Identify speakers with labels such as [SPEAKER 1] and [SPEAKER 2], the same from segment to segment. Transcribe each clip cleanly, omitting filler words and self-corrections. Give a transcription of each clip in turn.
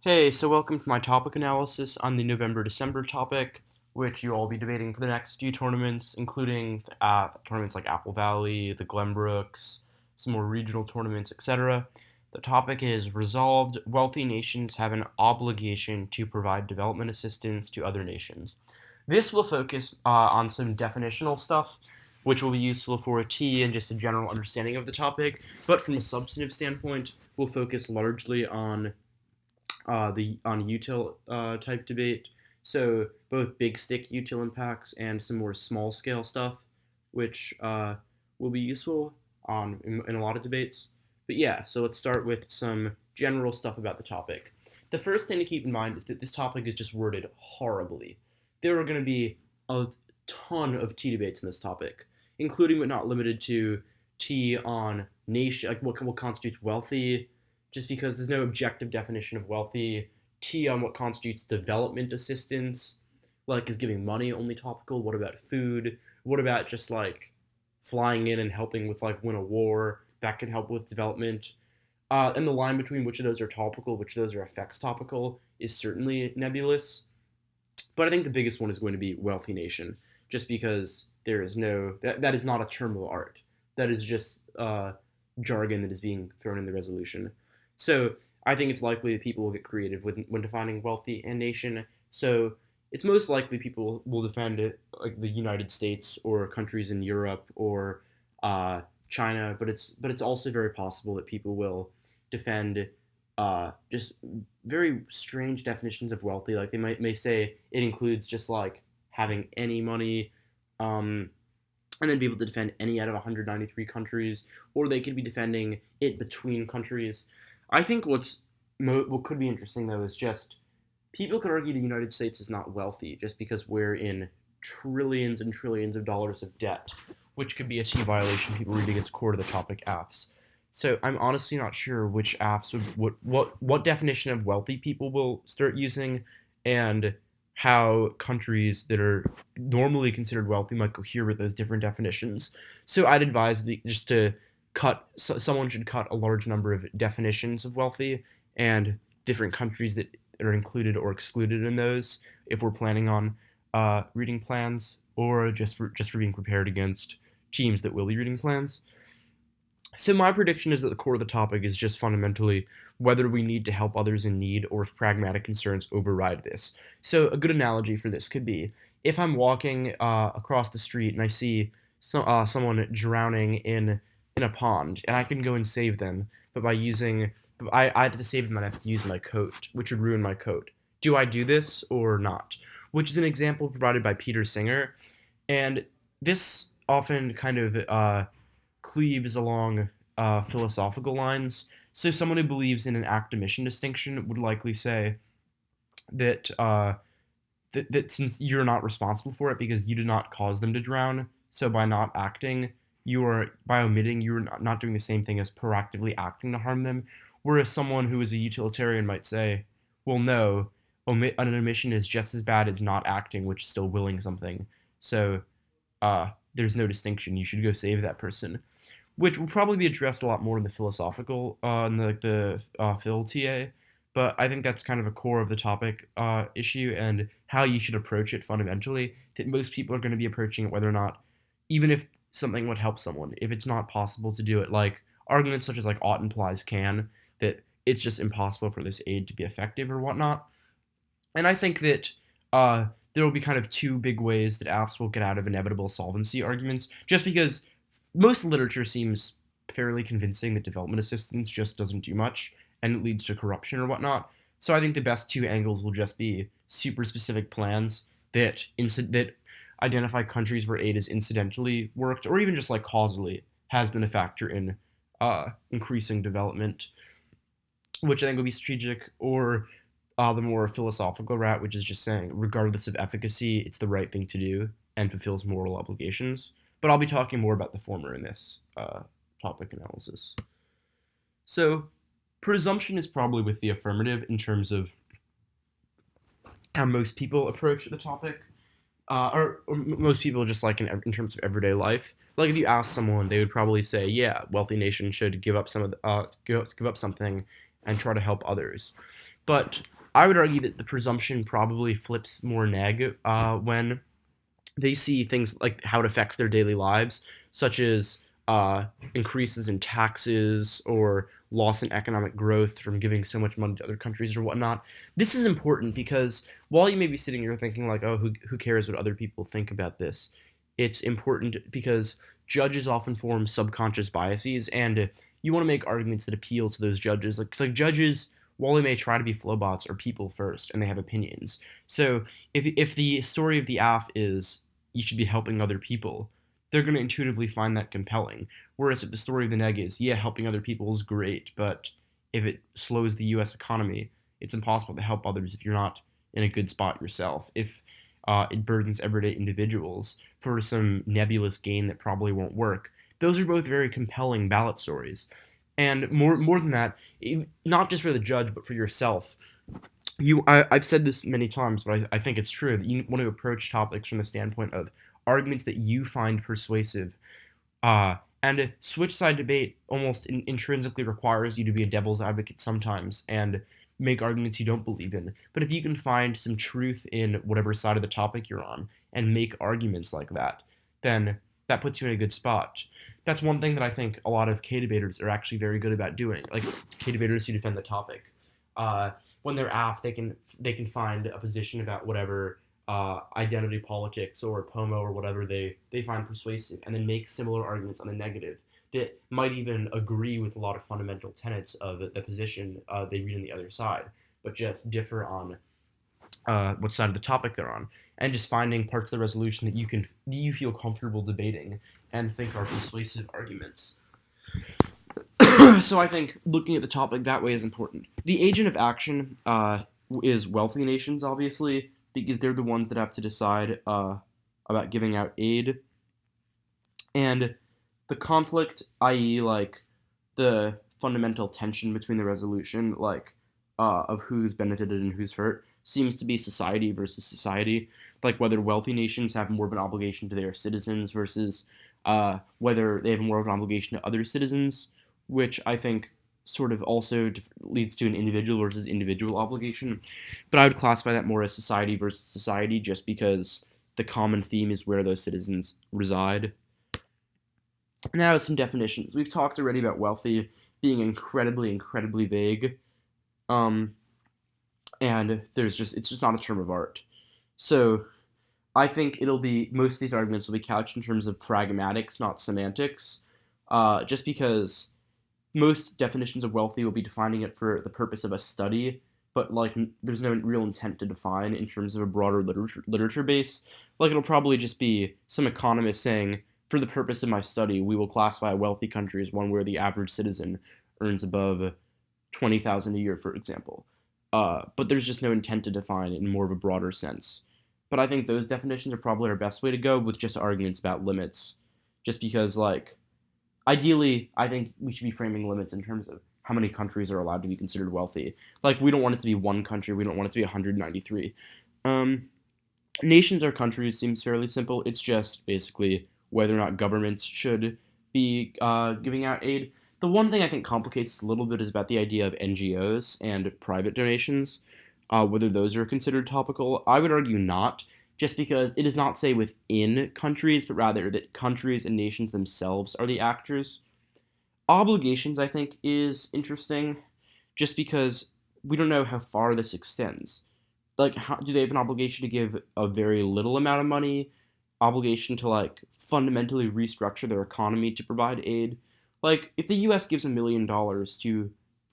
[SPEAKER 1] Hey, so welcome to my topic analysis on the November-December topic, which you'll all be debating for the next few tournaments, including tournaments like Apple Valley, the Glenbrooks, some more regional tournaments, etc. The topic is resolved. Wealthy nations have an obligation to provide development assistance to other nations. This will focus on some definitional stuff, which will be useful for a T and just a general understanding of the topic, but from a substantive standpoint, we'll focus largely on the on util type debate. So both big stick util impacts and some more small scale stuff, which will be useful in a lot of debates. But yeah, so let's start with some general stuff about the topic. The first thing to keep in mind is that this topic is just worded horribly. There are going to be a ton of T debates in this topic, including but not limited to T on nation, like what constitutes wealthy, just because there's no objective definition of wealthy. T on what constitutes development assistance, like is giving money only topical? What about food? What about just like flying in and helping with like win a war? That can help with development. And the line between which of those are topical, which of those are effects topical, is certainly nebulous. But I think the biggest one is going to be wealthy nation, just because there is that is not a term of art. That is just jargon that is being thrown in the resolution. So I think it's likely that people will get creative when defining wealthy and nation. So it's most likely people will defend it like the United States or countries in Europe or China, but it's also very possible that people will defend just very strange definitions of wealthy. Like they may say it includes just like having any money, and then be able to defend any out of 193 countries, or they could be defending it between countries. I think what could be interesting though is just people could argue the United States is not wealthy just because we're in trillions and trillions of dollars of debt, which could be a T violation. People reading its core to the topic AFs. So I'm honestly not sure which AFs what definition of wealthy people will start using, and how countries that are normally considered wealthy might cohere with those different definitions. So I'd advise just to someone should cut a large number of definitions of wealthy and different countries that are included or excluded in those if we're planning on reading plans, or just for being prepared against teams that will be reading plans. So my prediction is that the core of the topic is just fundamentally whether we need to help others in need or if pragmatic concerns override this. So a good analogy for this could be if I'm walking across the street and I see someone drowning in a pond, and I can go and save them, but I have to save them and I have to use my coat, which would ruin my coat. Do I do this or not? Which is an example provided by Peter Singer, and this often kind of cleaves along philosophical lines. So someone who believes in an act-omission distinction would likely say that that since you're not responsible for it because you did not cause them to drown, so by not acting, by omitting, you're not doing the same thing as proactively acting to harm them. Whereas someone who is a utilitarian might say, well, no, an omission is just as bad as not acting, which is still willing something. So there's no distinction. You should go save that person, which will probably be addressed a lot more in the philosophical, in the Phil TA. But I think that's kind of a core of the topic issue and how you should approach it fundamentally. That most people are going to be approaching it whether or not, even if something would help someone, if it's not possible to do it, like arguments such as like ought implies can, that it's just impossible for this aid to be effective or whatnot. And I think that there will be kind of two big ways that apps will get out of inevitable solvency arguments, just because most literature seems fairly convincing that development assistance just doesn't do much and it leads to corruption or whatnot. So I think the best two angles will just be super specific plans that identify countries where aid is incidentally worked, or even just like causally has been a factor in increasing development, which I think would be strategic, or the more philosophical route, which is just saying, regardless of efficacy, it's the right thing to do and fulfills moral obligations. But I'll be talking more about the former in this topic analysis. So, presumption is probably with the affirmative in terms of how most people approach the topic, or most people just like in terms of everyday life. Like if you ask someone, they would probably say, "Yeah, wealthy nation should give up give up something and try to help others." But I would argue that the presumption probably flips more neg when they see things like how it affects their daily lives, such as uh, increases in taxes or loss in economic growth from giving so much money to other countries or whatnot. This is important because while you may be sitting here thinking like, oh, who cares what other people think about this? It's important because judges often form subconscious biases, and you want to make arguments that appeal to those judges. Like, 'cause, like judges, while they may try to be flowbots, are people first, and they have opinions. So if the story of the AF is you should be helping other people, they're going to intuitively find that compelling. Whereas if the story of the neg is, yeah, helping other people is great, but if it slows the US economy, it's impossible to help others if you're not in a good spot yourself. If it burdens everyday individuals for some nebulous gain that probably won't work. Those are both very compelling ballot stories. And more than that, not just for the judge, but for yourself, I've said this many times, but I think it's true that you want to approach topics from the standpoint of arguments that you find persuasive. And a switch side debate almost intrinsically requires you to be a devil's advocate sometimes and make arguments you don't believe in. But if you can find some truth in whatever side of the topic you're on and make arguments like that, then that puts you in a good spot. That's one thing that I think a lot of K debaters are actually very good about doing. Like K debaters who defend the topic. Uh, when they're asked, they can find a position about whatever identity politics or POMO or whatever they find persuasive, and then make similar arguments on the negative that might even agree with a lot of fundamental tenets of the position they read on the other side, but just differ on what side of the topic they're on, and just finding parts of the resolution that you feel comfortable debating and think are persuasive arguments. So I think looking at the topic that way is important. The agent of action is wealthy nations, obviously, because they're the ones that have to decide about giving out aid. And the conflict, i.e., like the fundamental tension between the resolution, like of who's benefited and who's hurt, seems to be society versus society. Like whether wealthy nations have more of an obligation to their citizens versus whether they have more of an obligation to other citizens, which I think sort of also leads to an individual versus individual obligation. But I would classify that more as society versus society just because the common theme is where those citizens reside. Now, some definitions. We've talked already about wealthy being incredibly, incredibly vague. Um, and it's just not a term of art. So I think most of these arguments will be couched in terms of pragmatics, not semantics, just because most definitions of wealthy will be defining it for the purpose of a study, but like there's no real intent to define in terms of a broader literature base. Like it'll probably just be some economist saying, for the purpose of my study, we will classify a wealthy country as one where the average citizen earns above 20,000 a year, for example. But there's just no intent to define it in more of a broader sense. But I think those definitions are probably our best way to go with just arguments about limits, just because like ideally, I think we should be framing limits in terms of how many countries are allowed to be considered wealthy. Like, we don't want it to be one country. We don't want it to be 193. Um, Nations or countries seems fairly simple. It's just basically whether or not governments should be giving out aid. The one thing I think complicates it a little bit is about the idea of NGOs and private donations, whether those are considered topical. I would argue not, just because it does not say within countries, but rather that countries and nations themselves are the actors. Obligations, I think, is interesting, just because we don't know how far this extends. Like, how do they have an obligation to give a very little amount of money? Obligation to like fundamentally restructure their economy to provide aid? Like, if the U.S. gives $1 million to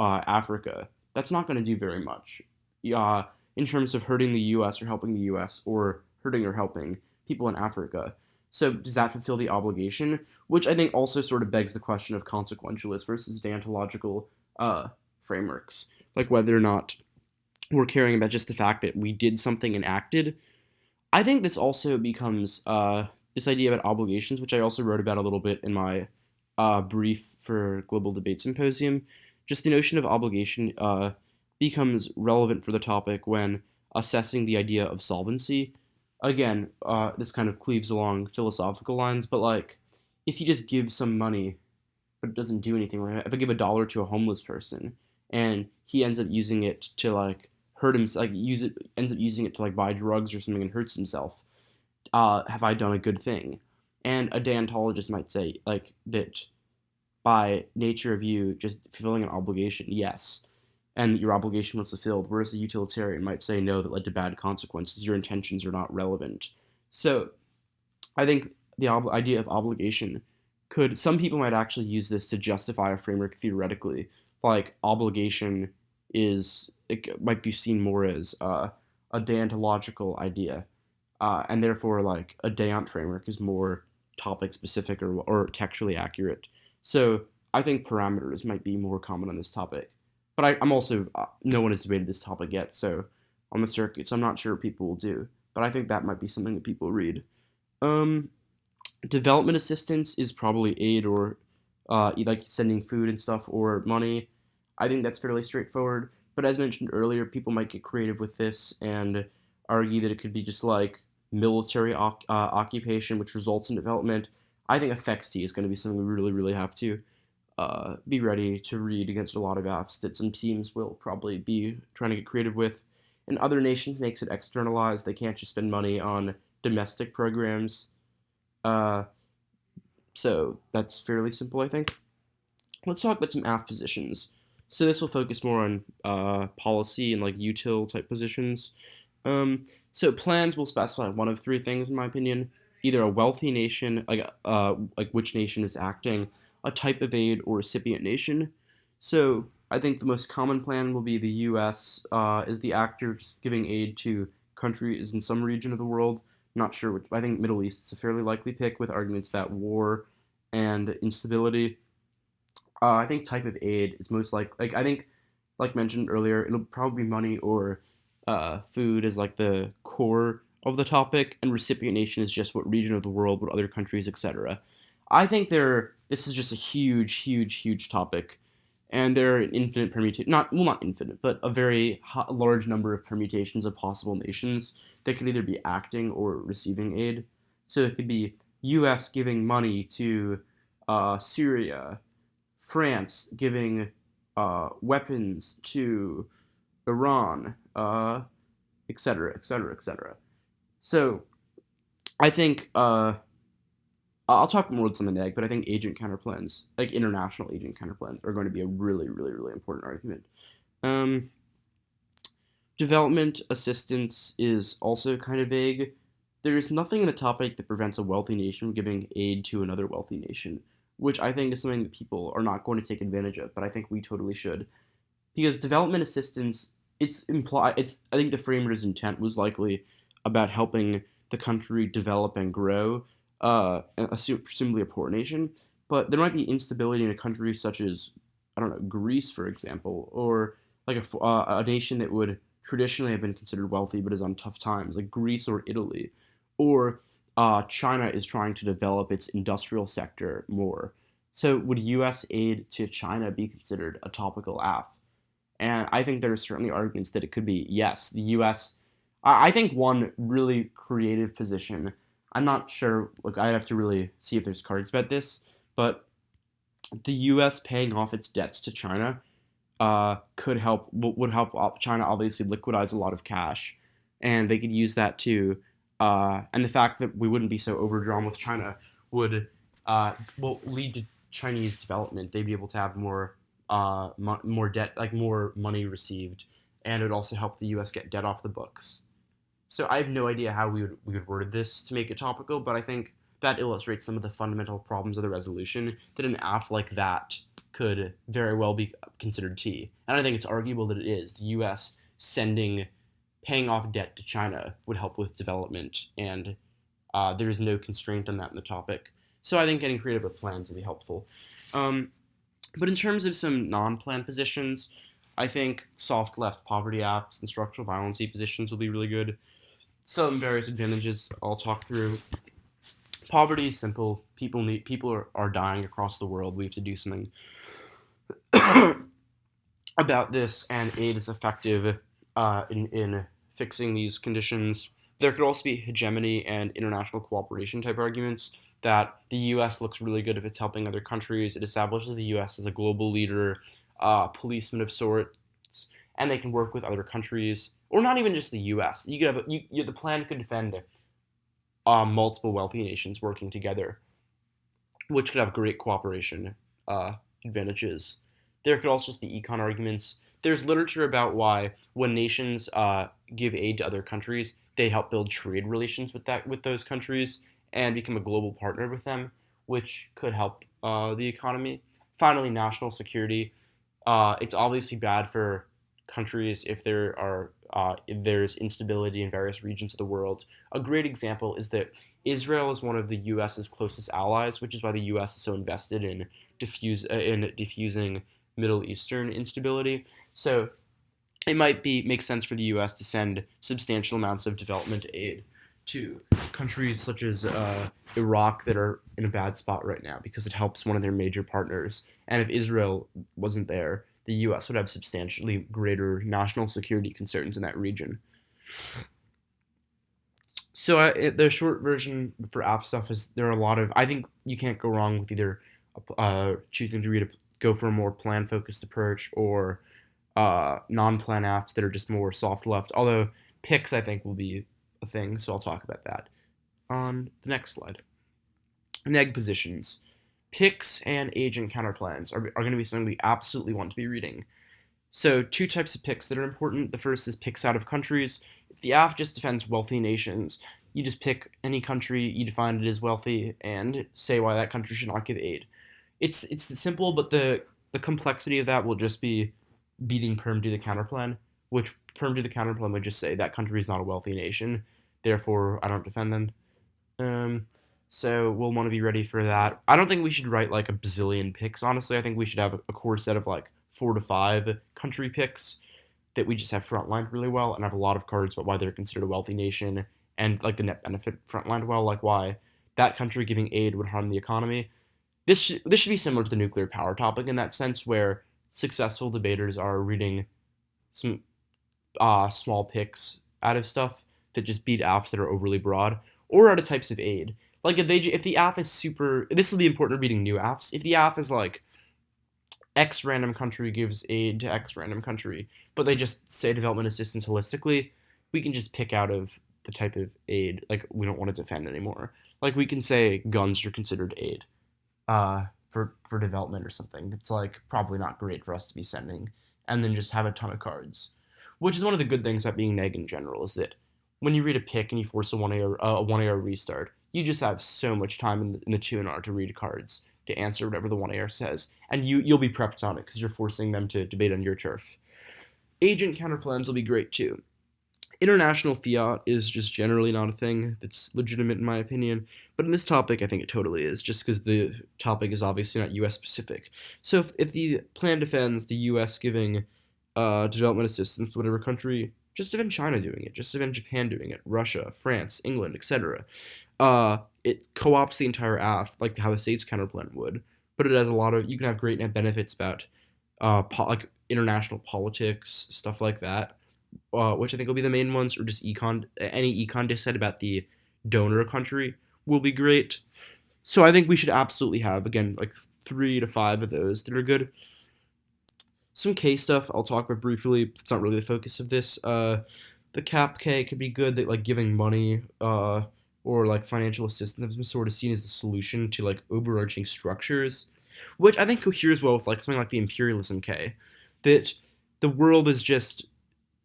[SPEAKER 1] Africa, that's not going to do very much. In terms of hurting the U.S. or helping the U.S. or hurting or helping people in Africa. So does that fulfill the obligation? Which I think also sort of begs the question of consequentialist versus deontological frameworks, like whether or not we're caring about just the fact that we did something and acted. I think this also becomes this idea about obligations, which I also wrote about a little bit in my brief for Global Debate Symposium. Just the notion of obligation becomes relevant for the topic when assessing the idea of solvency. Again, this kind of cleaves along philosophical lines, but like, if you just give some money but it doesn't do anything, like if I give $1 to a homeless person and he ends up using it to like hurt himself, like use it, ends up using it to like buy drugs or something and hurts himself, have I done a good thing? And a deontologist might say like that by nature of you just fulfilling an obligation, yes, and your obligation was fulfilled. Whereas a utilitarian might say no, that led to bad consequences. Your intentions are not relevant. So I think the idea of obligation could, some people might actually use this to justify a framework theoretically. Like obligation is, it might be seen more as a deontological idea, and therefore like a deont framework is more topic specific or textually accurate. So I think parameters might be more common on this topic, but I'm also no one has debated this topic yet, so on the circuit, so I'm not sure what people will do. But I think that might be something that people read. Um, Development assistance is probably aid or like sending food and stuff or money. I think that's fairly straightforward. But as mentioned earlier, people might get creative with this and argue that it could be just like military occupation, which results in development. I think effects T is going to be something we really, really have to be ready to read against a lot of apps that some teams will probably be trying to get creative with. And other nations makes it externalized. They can't just spend money on domestic programs. Uh, so that's fairly simple, I think. Let's talk about some AF positions. So this will focus more on policy and like util type positions. So plans will specify one of three things, in my opinion: either a wealthy nation, like which nation is acting, a type of aid, or recipient nation. So I think the most common plan will be the U.S. Is the actors giving aid to countries in some region of the world. Not sure which. I think Middle East is a fairly likely pick with arguments that war and instability. I think type of aid is most like I think, like mentioned earlier, it'll probably be money or food is like the core of the topic, and recipient nation is just what region of the world, what other countries, etc. I think this is just a huge, huge, huge topic, and there are an infinite permutation, not infinite, but a very large number of permutations of possible nations that could either be acting or receiving aid. So it could be U.S. giving money to Syria, France giving weapons to Iran, et cetera, et cetera, et cetera. So I think I'll talk more on the neg, but I think agent counterplans, like international agent counterplans, are going to be a really, really, really important argument. Um, Development assistance is also kind of vague. There is nothing in the topic that prevents a wealthy nation from giving aid to another wealthy nation, which I think is something that people are not going to take advantage of, but I think we totally should. Because development assistance, it's I think the framers' intent was likely about helping the country develop and grow, presumably a poor nation. But there might be instability in a country such as, I don't know, Greece, for example, or like a nation that would traditionally have been considered wealthy but is on tough times, like Greece or Italy, or China is trying to develop its industrial sector more. So would U.S. aid to China be considered a topical app? And I think there are certainly arguments that it could be yes. The U.S. I think one really creative position. I'm not sure. Look, I have to really see if there's cards about this, but the U.S. paying off its debts to China could help. Would help China obviously liquidize a lot of cash, and they could use that too. And the fact that we wouldn't be so overdrawn with China would will lead to Chinese development. They'd be able to have more debt, like more money received, and it would also help the U.S. get debt off the books. So I have no idea how we would word this to make it topical, but I think that illustrates some of the fundamental problems of the resolution that an app like that could very well be considered T. And I think it's arguable that it is. The U.S. paying off debt to China would help with development, and there is no constraint on that in the topic. So I think getting creative with plans would be helpful. Um, but in terms of some non-plan positions, I think soft left poverty apps and structural violence positions will be really good. Some various advantages I'll talk through. Poverty is simple. People are dying across the world. We have to do something about this, and aid is effective in fixing these conditions. There could also be hegemony and international cooperation type arguments that the U.S. looks really good if it's helping other countries. It establishes the U.S. as a global leader, policeman of sorts, and they can work with other countries, or not even just the U.S. You could have the plan could defend multiple wealthy nations working together, which could have great cooperation uh, advantages. There could also just be econ arguments. There's literature about why when nations give aid to other countries, they help build trade relations with those countries and become a global partner with them, which could help the economy. Finally, national security. It's obviously bad for countries if there's instability in various regions of the world. A great example is that Israel is one of the U.S.'s closest allies, which is why the U.S. is so invested in diffusing Middle Eastern instability. So it might make sense for the U.S. to send substantial amounts of development aid to countries such as Iraq that are in a bad spot right now because it helps one of their major partners. And if Israel wasn't there, the U.S. would have substantially greater national security concerns in that region. So the short version for app stuff is there are a lot of. I think you can't go wrong with either choosing to go for a more plan focused approach or non-plan apps that are just more soft left. Although picks, I think, will be a thing, so I'll talk about that on the next slide. Neg positions. Picks and agent counterplans are going to be something we absolutely want to be reading. So, two types of picks that are important. The first is picks out of countries. If the AF just defends wealthy nations, you just pick any country you define it as wealthy and say why that country should not give aid. It's simple, but the complexity of that will just be beating Perm to the counterplan, which Perm to the counterplan would just say that country is not a wealthy nation, therefore I don't defend them. Um, so we'll want to be ready for that. I don't think we should write like a bazillion picks. Honestly, I think we should have a core set of like 4 to 5 country picks that we just have frontlined really well, and have a lot of cards about why they're considered a wealthy nation and like the net benefit frontlined well, like why that country giving aid would harm the economy. This should be similar to the nuclear power topic in that sense, where successful debaters are reading some small picks out of stuff that just beat AFs that are overly broad, or out of types of aid. Like if the AF is super, this will be important reading new AFs. If the AF is like X random country gives aid to X random country, but they just say development assistance holistically, we can just pick out of the type of aid like we don't want to defend anymore. Like we can say guns are considered aid for development or something. That's like probably not great for us to be sending, and then just have a ton of cards. Which is one of the good things about being neg in general is that when you read a pick and you force a 1 AR restart, you just have so much time in the 2 and R to read cards to answer whatever the 1 AR says, and you'll be prepped on it because you're forcing them to debate on your turf. Agent counterplans will be great too. International fiat is just generally not a thing that's legitimate in my opinion, but in this topic, I think it totally is, just because the topic is obviously not U.S. specific. So if the plan defends the U.S. giving development assistance to whatever country, just defend China doing it, just defend Japan doing it, Russia, France, England, etc. It co-ops the entire AF, like how the states counterplan would, but it has a lot of, you can have great net benefits about like international politics, stuff like that, which I think will be the main ones, or just any econ diss said about the donor country will be great. So I think we should absolutely have, again, like 3 to 5 of those that are good. Some K stuff I'll talk about briefly. It's not really the focus of this. The cap K could be good, that like giving money or like financial assistance has been sort of seen as the solution to like overarching structures, which I think coheres well with like something like the imperialism K, that the world is just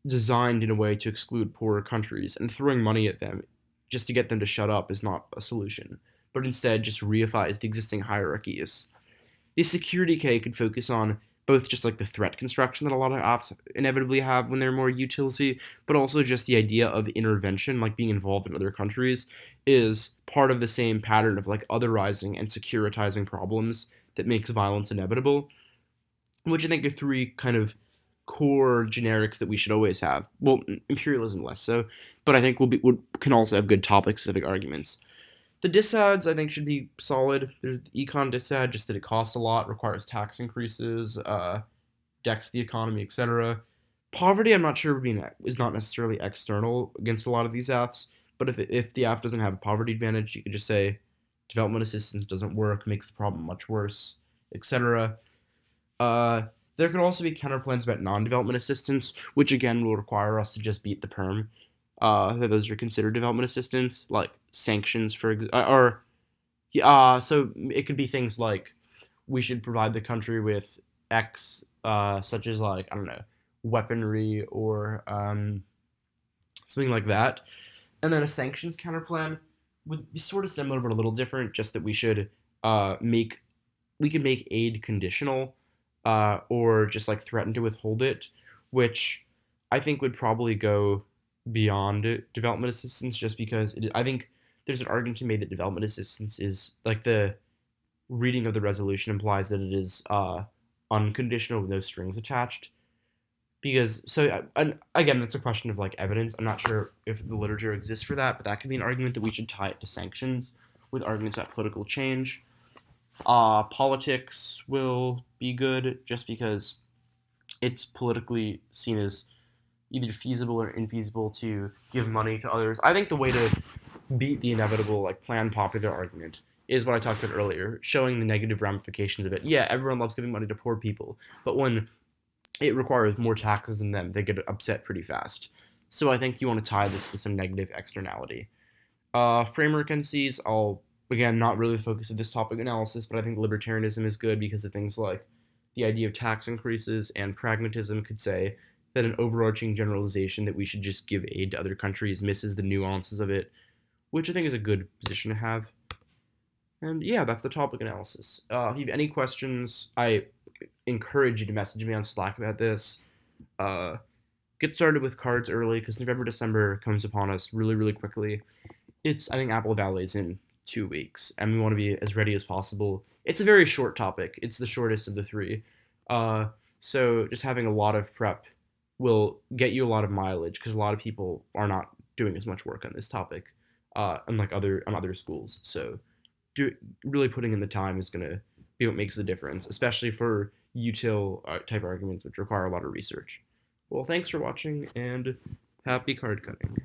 [SPEAKER 1] designed in a way to exclude poorer countries, and throwing money at them just to get them to shut up is not a solution, but instead just reifies the existing hierarchies. The security K could focus on both just like the threat construction that a lot of apps inevitably have when they're more utility, but also just the idea of intervention, like being involved in other countries, is part of the same pattern of like otherizing and securitizing problems that makes violence inevitable, which I think are 3 kind of core generics that we should always have. Well, imperialism less so, but I think can also have good topic specific arguments. The disads I think should be solid. There's the econ disad, just that it costs a lot, requires tax increases, decks the economy, etc. Poverty, I'm not sure is not necessarily external against a lot of these apps, but if the app doesn't have a poverty advantage, you could just say development assistance doesn't work, makes the problem much worse, etc. There could also be counterplans about non-development assistance, which again will require us to just beat the perm. That those are considered development assistance, like sanctions or yeah, so it could be things like we should provide the country with X, such as like I don't know, weaponry or something like that. And then a sanctions counterplan would be sort of similar but a little different, just that we should make we could make aid conditional, or just like threaten to withhold it, which I think would probably go beyond development assistance, just because I think there's an argument to be made that development assistance is like the reading of the resolution implies that it is unconditional with no strings attached. Because and again, it's a question of like evidence. I'm not sure if the literature exists for that, but that could be an argument that we should tie it to sanctions with arguments about political change. Politics will be good just because it's politically seen as either feasible or infeasible to give money to others. I think the way to beat the inevitable like planned popular argument is what I talked about earlier, showing the negative ramifications of it. Yeah, everyone loves giving money to poor people, but when it requires more taxes than them, they get upset pretty fast. So I think you want to tie this to some negative externality. Framework NCs, I'll again not really focus on this topic analysis, but I think libertarianism is good because of things like the idea of tax increases, and pragmatism could say that an overarching generalization that we should just give aid to other countries misses the nuances of it, which I think is a good position to have. And yeah, that's the topic analysis. If you have any questions, I encourage you to message me on Slack about this. Uh, get started with cards early because November, December comes upon us really, really quickly. I think Apple Valley is in 2 weeks, and we want to be as ready as possible. It's a very short topic. It's the shortest of the three. Uh, so just having a lot of prep will get you a lot of mileage because a lot of people are not doing as much work on this topic, unlike other schools. So do really putting in the time is gonna be what makes the difference, especially for util type arguments which require a lot of research. Well, thanks for watching and happy card cutting.